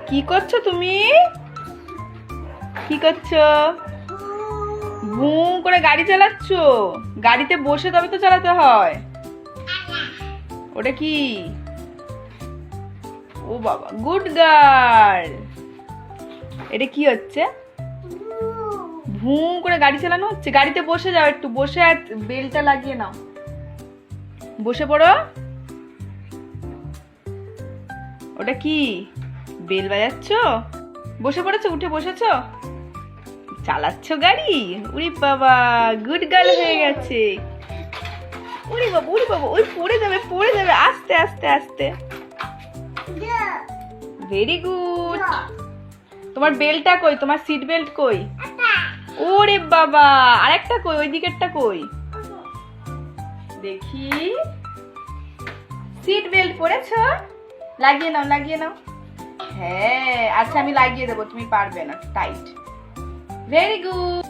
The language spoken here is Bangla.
কি করছো তুমি? কি করছো? ভুঁ করে গাড়ি চালাচ্ছ? গাড়িতে বসে তবে তো চালাতে হয়। ওটা কি? ও বাবা, গুড গার্ল। এটা কি হচ্ছে? ভুঁ করে গাড়ি চালানো হচ্ছে। গাড়িতে বসে যাও, একটু বসে আর বেলটা লাগিয়ে নাও। বসে পড়ো। ওটা কি? বেল বাজাচ্ছ? বসে পড়েছো? উঠে বসেছো? চালাচ্ছ গাড়ি? উরি বাবা, গুড গার্ল হয়ে গেছে। উরি বাবা, উরি বাবা, ওই পড়ে যাবে, পড়ে যাবে। আস্তে আস্তে আস্তে। Very good. তোমার বেলটা কই? তোমার সিট বেল্ট কই? ওরে বাবা, আরেকটা কই? ওই দিকেরটা কই? দেখি। সিট বেল্ট পরেছো? লাগিয়ে নাও, লাগিয়ে নাও। হ্যাঁ, আচ্ছা আমি লাগিয়ে দেবো, তুমি পারবে না, টাইট। Very good.